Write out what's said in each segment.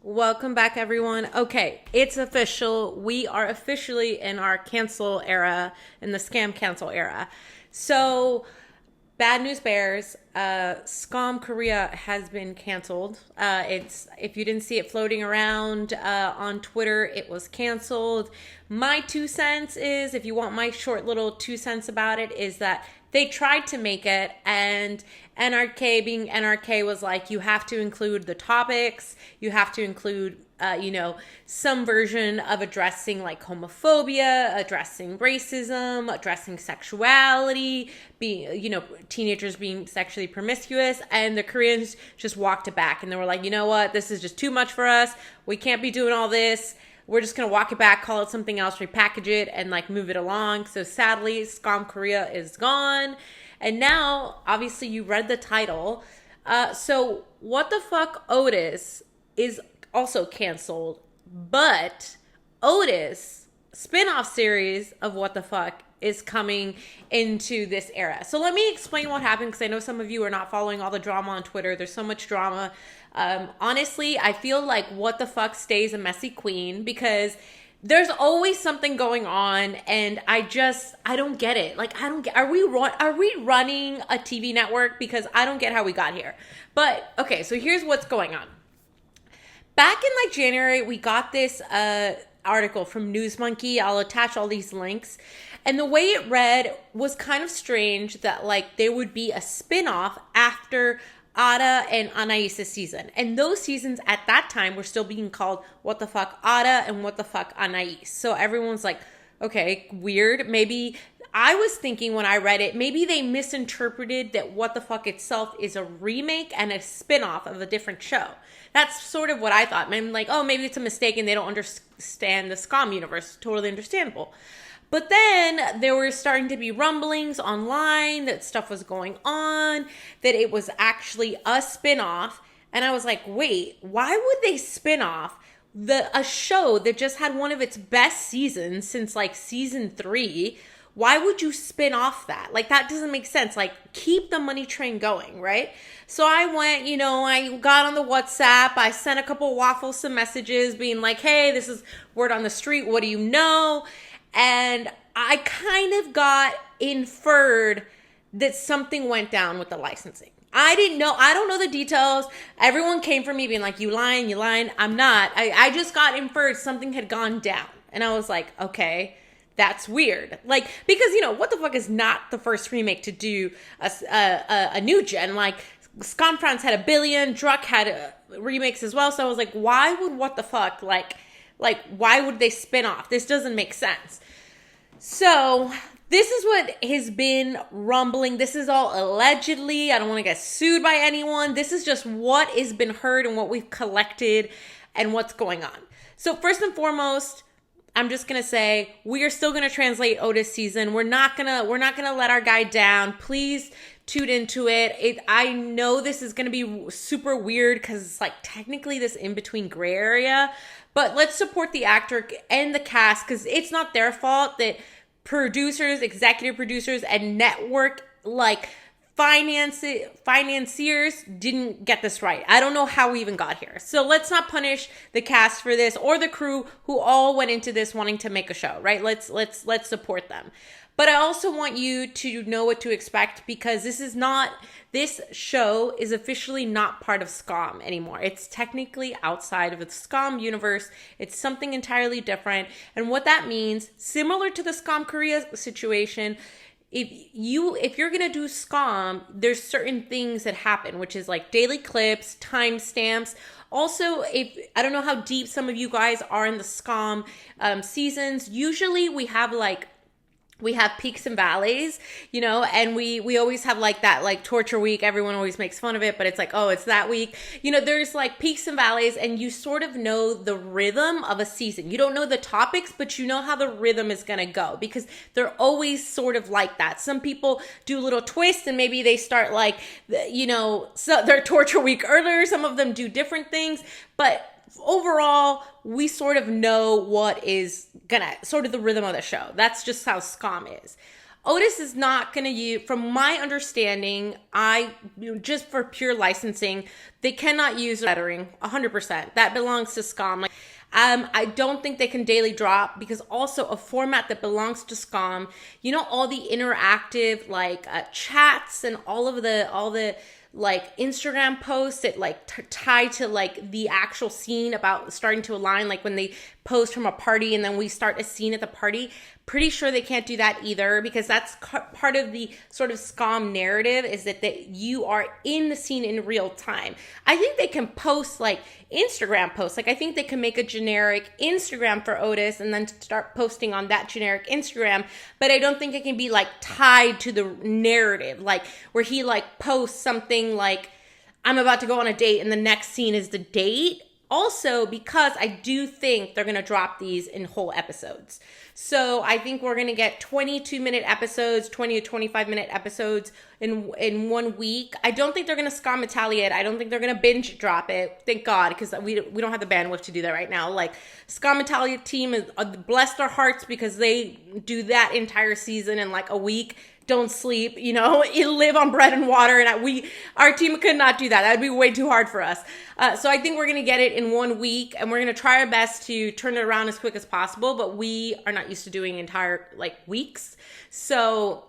Welcome back, everyone. Okay, it's official. We are officially in our cancel era, in the scam cancel era. So, bad news bears. Scam Korea has been canceled. It's if you didn't see it floating around on Twitter, it was canceled. My 2 cents is, if you want my short little 2 cents about it, is that they tried to make it, and NRK, being NRK, was like, you have to include the topics, you have to include some version of addressing like homophobia, addressing racism, addressing sexuality, being, teenagers being sexually promiscuous. And the Koreans just walked it back, and they were like, you know what, this is just too much for us. We can't be doing all this. We're just going to walk it back, call it something else, repackage it, and like move it along. So sadly, Scam Korea is gone. And now, obviously, you read the title. So What the Fuck Otis is also canceled. But Otis, spin-off series of What the Fuck, is coming into this era. So let me explain what happened, because I know some of you are not following all the drama on Twitter. There's so much drama. Honestly, I feel like What the Fuck stays a messy queen, because there's always something going on, and I don't get it. Like, I don't get, are we running a TV network? Because I don't get how we got here. But okay, so here's what's going on. Back in like January, we got this article from NewsMonkey. I'll attach all these links. And the way it read was kind of strange, that like there would be a spin-off after Ada and Anais' season. And those seasons at that time were still being called What the Fuck Ada and What the Fuck Anais. So everyone's like, okay, weird. Maybe I was thinking when I read it, maybe they misinterpreted that What the Fuck itself is a remake and a spin-off of a different show. That's sort of what I thought. I'm like, oh, maybe it's a mistake and they don't understand the Scam universe. Totally understandable. But then there were starting to be rumblings online that stuff was going on, that it was actually a spin-off. And I was like, wait, why would they spin off a show that just had one of its best seasons since like season 3? Why would you spin off that? Like, that doesn't make sense. Like, keep the money train going, right? So I went, I got on the WhatsApp. I sent a couple wafflesome messages being like, hey, this is word on the street. What do you know? And I kind of got inferred that something went down with the licensing. I didn't know. I don't know the details. Everyone came for me being like, you lying. I'm not. I just got inferred something had gone down. And I was like, okay, that's weird. Like, because, What the Fuck is not the first remake to do a new gen. Like, Scam France had 1 billion. Druck had remakes as well. So I was like, why would What the Fuck, like, why would they spin off? This doesn't make sense. So this is what has been rumbling. This is all allegedly. I don't want to get sued by anyone. This is just what has been heard and what we've collected and what's going on. So first and foremost, I'm just going to say we are still going to translate Otis season. We're not going to let our guy down. Please tune into it. I know this is going to be super weird because it's like technically this in-between gray area, but let's support the actor and the cast, because it's not their fault that producers, executive producers, and network like financiers didn't get this right. I don't know how we even got here. So let's not punish the cast for this, or the crew who all went into this wanting to make a show, right? Let's support them. But I also want you to know what to expect, because this show is officially not part of Scam anymore. It's technically outside of the Scam universe. It's something entirely different. And what that means, similar to the Scam Korea situation, if you're going to do Scam, there's certain things that happen, which is like daily clips, timestamps. Also, I don't know how deep some of you guys are in the Scam seasons. Usually we have peaks and valleys, and we always have like that, like torture week. Everyone always makes fun of it, but it's like, oh, it's that week. There's like peaks and valleys, and you sort of know the rhythm of a season. You don't know the topics, but you know how the rhythm is going to go, because they're always sort of like that. Some people do little twists, and maybe they start like, so their torture week earlier. Some of them do different things, but overall, we sort of know what is gonna sort of the rhythm of the show. That's just how Scam is. Otis is not going to use, from my understanding, just for pure licensing, they cannot use lettering 100%. That belongs to SCOM. I don't think they can daily drop, because also a format that belongs to SCOM, all the interactive chats and all the like Instagram posts that tie to the actual scene about starting to align, like when they post from a party and then we start a scene at the party. Pretty sure they can't do that either, because that's part of the sort of SCOM narrative, is that you are in the scene in real time. I think they can post Instagram posts. I think they can make a generic Instagram for Otis and then start posting on that generic Instagram, but I don't think it can be tied to the narrative, where he posts something like, I'm about to go on a date, and the next scene is the date. Also, because I do think they're going to drop these in whole episodes. So I think we're going to get 22-minute episodes, 20 to 25-minute episodes in 1 week. I don't think they're going to SCOM Italia it. I don't think they're going to binge drop it. Thank God, because we don't have the bandwidth to do that right now. SCOM Italia team is bless their hearts, because they do that entire season in a week. Don't sleep, you live on bread and water, and our team could not do that. That would be way too hard for us. So I think we're going to get it in 1 week, and we're going to try our best to turn it around as quick as possible, but we are not used to doing entire weeks. So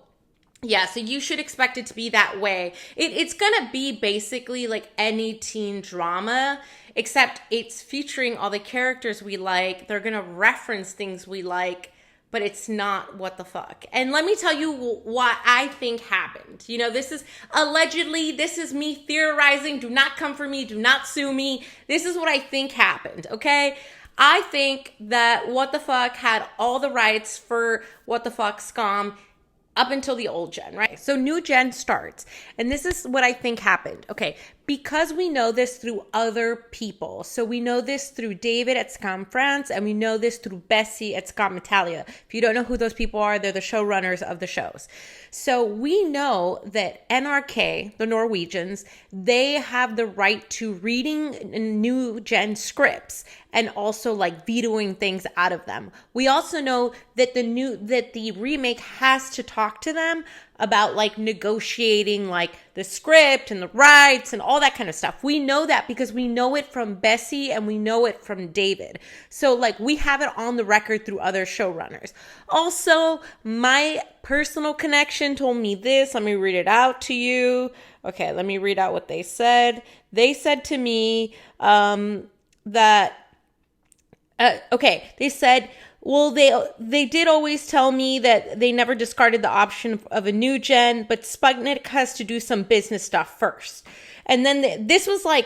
yeah, so you should expect it to be that way. It's going to be basically any teen drama, except it's featuring all the characters we like. They're going to reference things we like, but it's not what the fuck. And let me tell you what I think happened. This is allegedly, this is me theorizing. Do not come for me. Do not sue me. This is what I think happened, okay? I think that What the Fuck had all the rights for What the Fuck SCOM up until the old gen, right? So new gen starts. And this is what I think happened. Okay, because we know this through other people. So we know this through David at SCOM France, and we know this through Bessie at SCOM Italia. If you don't know who those people are, they're the showrunners of the shows. So we know that NRK, the Norwegians, they have the right to reading new gen scripts and also vetoing things out of them. We also know that the remake has to talk to them about negotiating the script and the rights and all that kind of stuff. We know that because we know it from Bessie and we know it from David. So we have it on the record through other showrunners. Also, my personal connection told me this. Let me read it out to you. Okay, let me read out what they said. They said to me that they said, well, they did always tell me that they never discarded the option of a new gen, but Sputnik has to do some business stuff first. And then this was I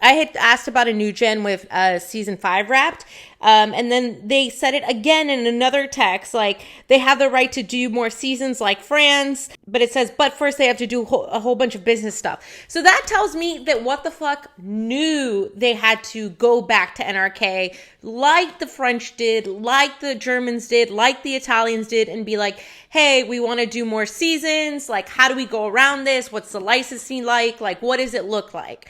had asked about a new gen with season 5 wrapped. And then they said it again in another text, they have the right to do more seasons like France, but it says, but first they have to do a whole bunch of business stuff. So that tells me that What the Fuck knew they had to go back to NRK, like the French did, like the Germans did, like the Italians did, and be like, hey, we want to do more seasons. How do we go around this? What's the licensing like? What does it look like?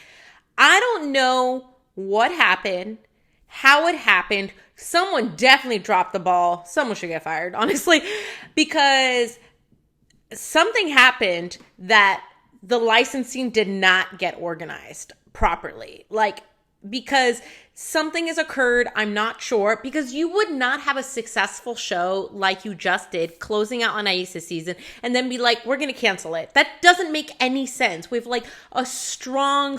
I don't know what happened, how it happened. Someone definitely dropped the ball. Someone should get fired, honestly, because something happened that the licensing did not get organized properly. Because something has occurred, I'm not sure, because you would not have a successful show like you just did, closing out on Aisa's season, and then be like, we're going to cancel it. That doesn't make any sense. We have a strong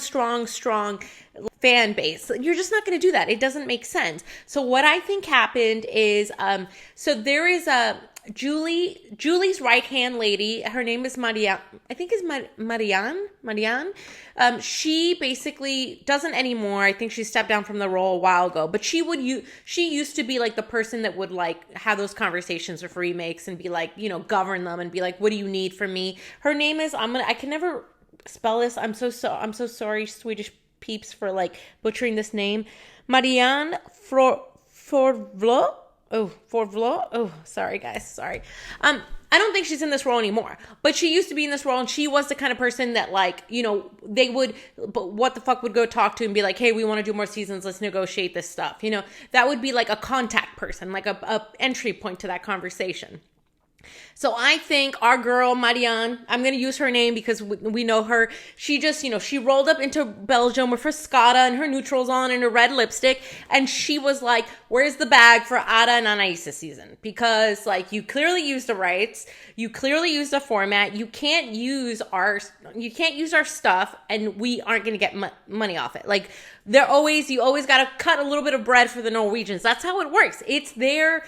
fan base. You're just not going to do that. It doesn't make sense. So what I think happened is, so there is Julie's right-hand lady, her name is Marianne, I think is Marianne. She basically doesn't anymore. I think she stepped down from the role a while ago, but she used to be the person that would have those conversations with remakes and be govern them and be what do you need from me? Her name is, I can never spell this. I'm so sorry, Swedish peeps, for butchering this name. Marianne Forvlo. Oh, sorry guys. Sorry. I don't think she's in this role anymore, but she used to be in this role, and she was the kind of person that they would, but What the Fuck would go talk to and be like, hey, we want to do more seasons. Let's negotiate this stuff. That would be a contact person, a entry point to that conversation. So I think our girl, Marianne, I'm going to use her name because we know her. She just, she rolled up into Belgium with her Scada and her neutrals on and her red lipstick. And she was like, where's the bag for Ada and Anais this season? Because, like, you clearly used the rights. You clearly used the format. You can't use our stuff and we aren't going to get money off it. Like, you always got to cut a little bit of bread for the Norwegians. That's how it works. It's their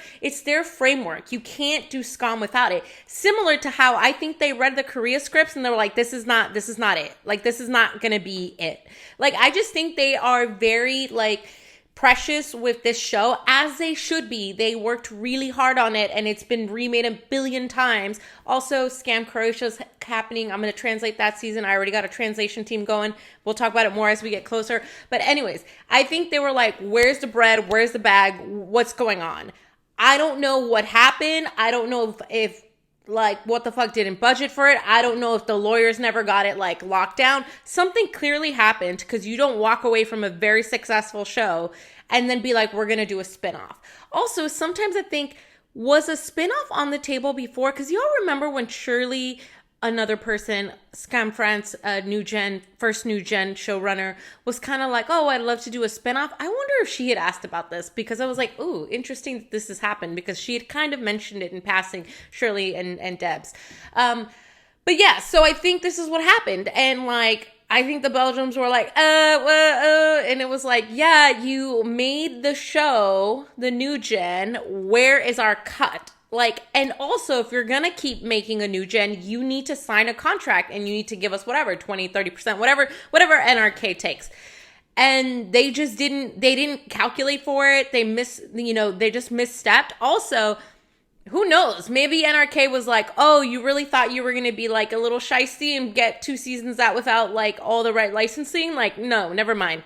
framework. You can't do Scam without it. Similar to how I think they read the Korea scripts and they were like, this is not it. Like, this is not going to be it. Like, I just think they are very, like, precious with this show, as they should be. They worked really hard on it and it's been remade a billion times. Also, Scam Croatia's happening. I'm going to translate that season. I already got a translation team going. We'll talk about it more as we get closer. But anyways, I think they were like, where's the bread? Where's the bag? What's going on? I don't know what happened. I don't know if like, what the fuck, didn't budget for it. I don't know if the lawyers never got it, like, locked down. Something clearly happened, because you don't walk away from a very successful show and then be like, we're going to do a spinoff. Also, sometimes I think, was a spinoff on the table before? Because y'all remember when Shirley, another person, Scam France, first new gen showrunner, was kind of like, oh, I'd love to do a spinoff. I wonder if she had asked about this, because I was like, ooh, interesting that this has happened, because she had kind of mentioned it in passing, Shirley and Debs. But yeah, so I think this is what happened. And like, I think the Belgians were like, and it was like, yeah, you made the show, the new gen, where is our cut? Like, and also, if you're going to keep making a new gen, you need to sign a contract and you need to give us whatever, 20, 30%, whatever NRK takes. And they just didn't calculate for it. They just misstepped. Also, who knows? Maybe NRK was like, oh, you really thought you were going to be like a little shysty and get 2 seasons out without like all the right licensing? Like, no, never mind.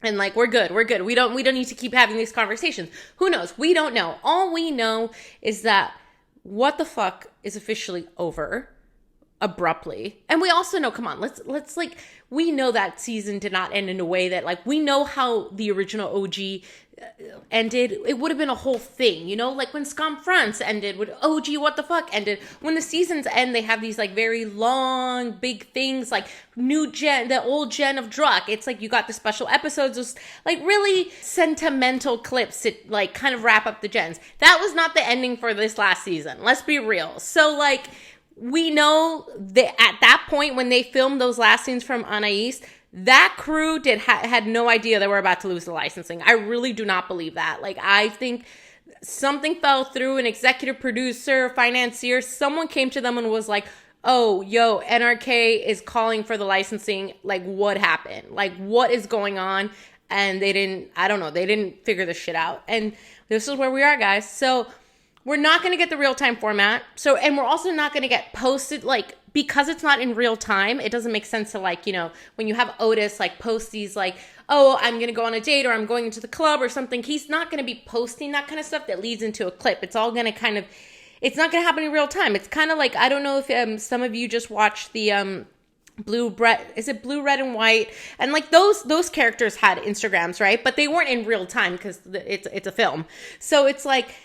And like, we're good. We don't need to keep having these conversations. Who knows? We don't know. All we know is that What the Fuck is officially over abruptly. And we also know, come on, let's like, we know that season did not end in a way that, like, we know how the original OG ended. It would have been a whole thing, like when Scam France ended, with OG What the Fuck ended. When the seasons end, they have these like very long, big things, like new gen, the old gen of Druck. It's like you got the special episodes, just like really sentimental clips to like kind of wrap up the gens. That was not the ending for this last season. Let's be real. So like, we know that at that point when they filmed those last scenes from Anais, that crew had no idea they were about to lose the licensing. I really do not believe that. Like, I think something fell through, an executive producer, financier, someone came to them and was like, oh, yo, NRK is calling for the licensing. Like, what happened? Like, what is going on? And they didn't figure this shit out. And this is where we are, guys. So we're not going to get the real-time format. So, and we're also not going to get posted, like, because it's not in real time, it doesn't make sense to, like, when you have Otis, like, post these, like, oh, I'm going to go on a date or I'm going into the club or something. He's not going to be posting that kind of stuff that leads into a clip. It's all going to it's not going to happen in real time. It's kind of like, I don't know if some of you just watched the, Blue, Red, and White? And like those characters had Instagrams, right? But they weren't in real time because it's a film. So it's like,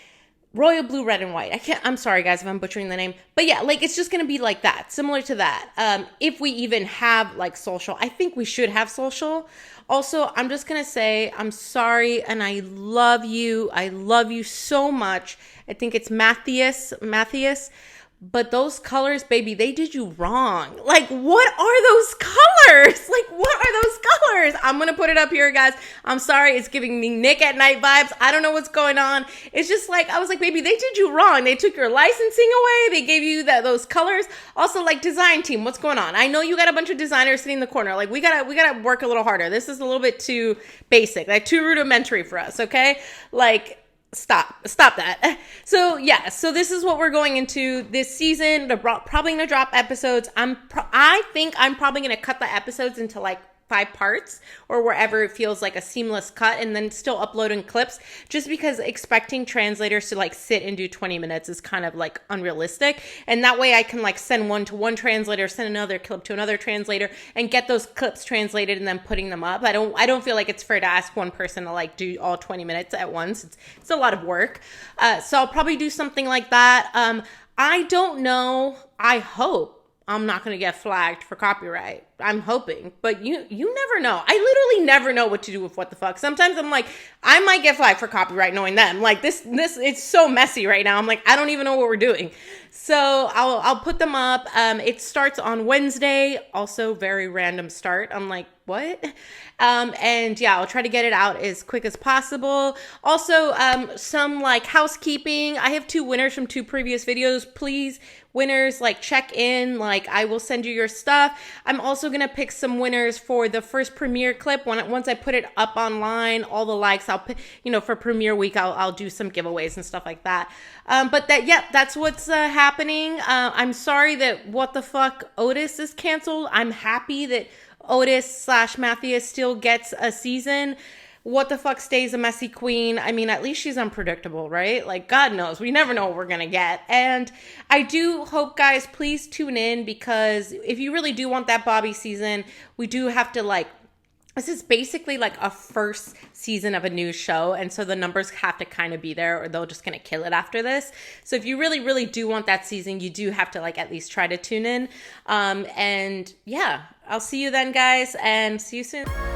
Royal Blue, Red, and White. I'm sorry, guys, if I'm butchering the name. But yeah, like, it's just going to be like that. Similar to that. If we even have, like, social. I think we should have social. Also, I'm just going to say, I'm sorry, and I love you. I love you so much. I think it's Matthias. But those colors, baby, they did you wrong. Like, what are those colors? Like, what are those colors? I'm going to put it up here, guys. I'm sorry. It's giving me Nick at Night vibes. I don't know what's going on. It's just like, I was like, baby, they did you wrong. They took your licensing away. They gave you those colors. Also, like, design team, what's going on? I know you got a bunch of designers sitting in the corner. Like, we gotta work a little harder. This is a little bit too basic, like too rudimentary for us, okay? Like, Stop that. So yeah, so this is what we're going into this season. They're probably gonna drop episodes. I think I'm probably gonna cut the episodes into like 5 parts or wherever it feels like a seamless cut, and then still uploading clips, just because expecting translators to like sit and do 20 minutes is kind of like unrealistic. And that way I can like send one to one translator, send another clip to another translator, and get those clips translated and then putting them up. I don't feel like it's fair to ask one person to like do all 20 minutes at once. It's a lot of work. So I'll probably do something like that. I don't know. I hope I'm not going to get flagged for copyright. I'm hoping, but you never know. I literally never know what to do with what the fuck. Sometimes I'm like, I might get flagged for copyright knowing them. Like this it's so messy right now. I'm like, I don't even know what we're doing. So I'll put them up. It starts on Wednesday. Also very random start. I'm like, what? And yeah, I'll try to get it out as quick as possible. Also, some like housekeeping. I have 2 winners from 2 previous videos. Please, winners, like check in. Like I will send you your stuff. I'm also gonna pick some winners for the first premiere clip. Once I put it up online, all the likes, I'll pick, for premiere week, I'll do some giveaways and stuff like that. But that's what's happening. I'm sorry that What the Fuck Otis is canceled. I'm happy that Otis / Matthias still gets a season. What the Fuck stays a messy queen. I mean, at least she's unpredictable, right? Like, God knows, we never know what we're gonna get. And I do hope, guys, please tune in, because if you really do want that Bobby season, we do have to this is basically like a first season of a new show. And so the numbers have to kind of be there, or they're just going to kill it after this. So if you really, really do want that season, you do have to at least try to tune in. And yeah, I'll see you then, guys, and see you soon.